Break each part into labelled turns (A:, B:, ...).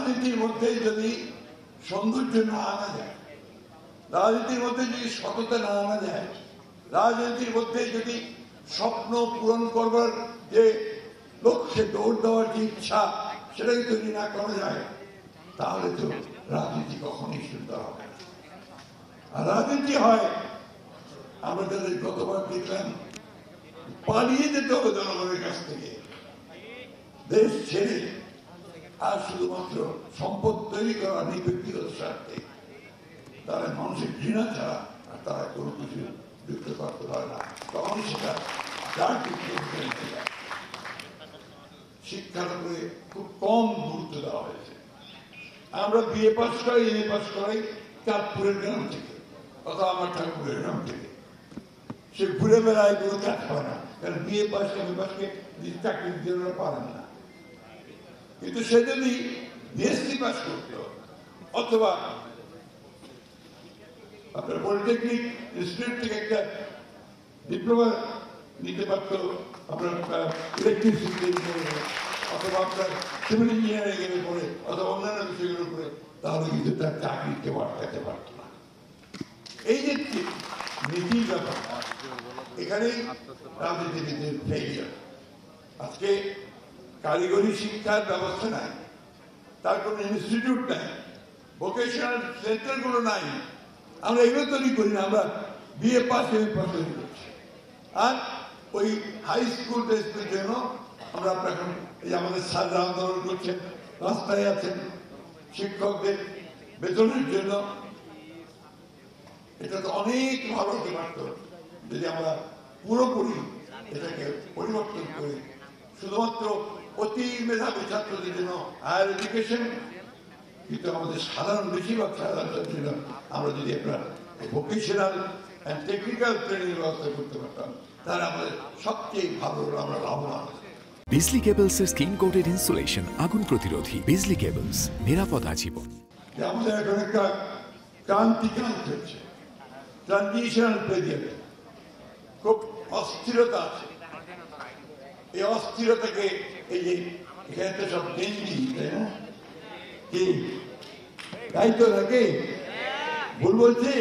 A: রাজনীতির মধ্যে যদি সৌন্দর্য না আনা যায়, রাজনীতির মধ্যে যদি সততা না আনা যায়, রাজনীতির মধ্যে যদি স্বপ্ন পূরণ করবার যে লক্ষ্যে দৌড় দেওয়ার যে ইচ্ছা সেটাকে তৈরি না করা যায়, তাহলে তো রাজনীতি কখনোই সুন্দর হবে না। আর রাজনীতি হয়, আমরা তাদের গতবার দেখলাম পালিয়ে যেতে হবে জনগণের কাছ থেকে, দেশ ছেড়ে, আর শুধুমাত্র সম্পদ তৈরি করা নেই ব্যক্তিগত স্বার্থে। তারা মানুষের ঘৃণা ছাড়া আর তারা কোনো কিছু যুক্ত করতে পারে না, তখন সেটা শিক্ষার উপরে খুব কম গুরুত্ব দেওয়া হয়েছে। আমরা বিএ পাস করাই, এমএ পাস করাই চাঁদপুরের গ্রাম থেকে অথবা আমার ঠাকুরের গ্রাম থেকে। সে ঘুরে বেড়ায় কোনো কাজ পায় না, কারণ বিএ পাস এমএ পাসকে চাকরির জন্য পারেন না। কিন্তু সে যদি বিএসসি পাস করত অথবা আপনার পলিটেকনিক ইনস্টিটিউট থেকে একটা ডিপ্লোমা নিতে পারত, আপনার ইলেকট্রিসিটি অথবা আপনার সিভিল ইঞ্জিনিয়ারিং এর পরে অথবা অন্যান্য বিষয়গুলোর উপরে, তাহলে কিন্তু তার চাকরিকে আটকাতে পারত না। এই যে নীতির ব্যাপার, এখানেই রাজনীতিবিদের ফেলিয়ার। আজকে কারিগরি শিক্ষার ব্যবস্থা নাই, তার কোনো ইনস্টিটিউট নাই, ভোকেশনাল সেন্টারগুলো নাই। আমরা এগুলো তৈরি করি না, আমরা বিএ পাস এমএ পাস তৈরি করছি। আর ওই হাই স্কুল টেস্টের জন্য আমরা এখন এই আমাদের স্যাররা আন্দোলন করছেন, রাস্তায় আছেন শিক্ষকদের বেতনের জন্য। এটা তো অনেক ভালো হতে পারত যদি আমরা পুরোপুরি এটাকে পরিবর্তন করি, শুধুমাত্র অতি মেধাবী ছাত্রদের জন্য হায়ার এডুকেশন, কিন্তু আমাদের সাধারণ বেশিরভাগ সাধারণ ছাত্রীরা আমরা যদি আপনার ভোকেশনাল অ্যান্ড টেকনিক্যাল ট্রেনিং ব্যবস্থা করতে পারতাম, তাহলে আমাদের সবচেয়ে ভালো আমরা লাভবান।
B: বিজলি কেবলসের স্কিন কোটেড ইনসুলেশন আগুন প্রতিরোধী। বিজলি কেবলস, নিরাপদ আজীবন।
A: আমাদের এখন একটা ক্রান্তিকাল চলছে, ট্রানজিশনাল পিরিয়ড, খুব অস্থিরতা আছে। এই অস্থিরতাকে এই যে এখানে তো সব গেঞ্জি, তাই না? কি তাই তো নাকি ভুল বলছি?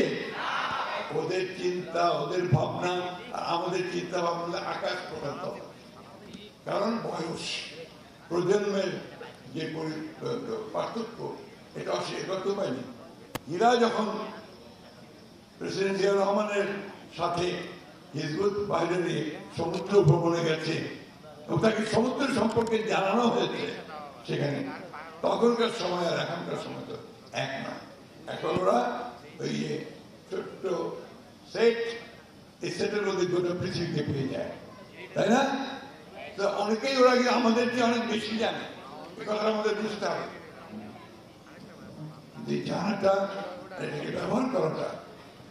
A: ওদের চিন্তা, ওদের ভাবনা আর আমাদের চিন্তা ভাবনা আকাশ পাতাল তফাৎ। কারণ বয়স, প্রজন্মের যে পার্থক্য, এটা অস্বীকার করতে পারিনি। এরা যখন প্রেসিডেন্ট জিয়াউর রহমানের সাথে হিজবুত বাহিনীর সমুদ্র ভ্রমণে গেছে এবং তাকে সমুদ্র সম্পর্কে জানানো হয়েছে সেখানে, তখনকার সময় আর এখনকার সময় তো এক না। এখন ওরা ওই যে ছোট্ট সেট, এই সেটের মধ্যে গোটা পৃথিবীকে পেয়ে যায়, তাই না? তো অনেকেই ওরা আমাদের যে অনেক বেশি জানে, এ কথা আমাদের বুঝতে হবে। জানাটা, এটাকে ব্যবহার করাটা,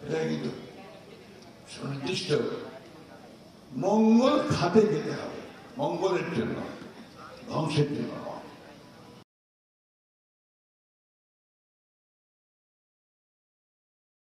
A: এটা কিন্তু সুনির্দিষ্ট মঙ্গল খাতে যেতে হবে, মঙ্গলের জন্য, ধ্বংসের জন্য।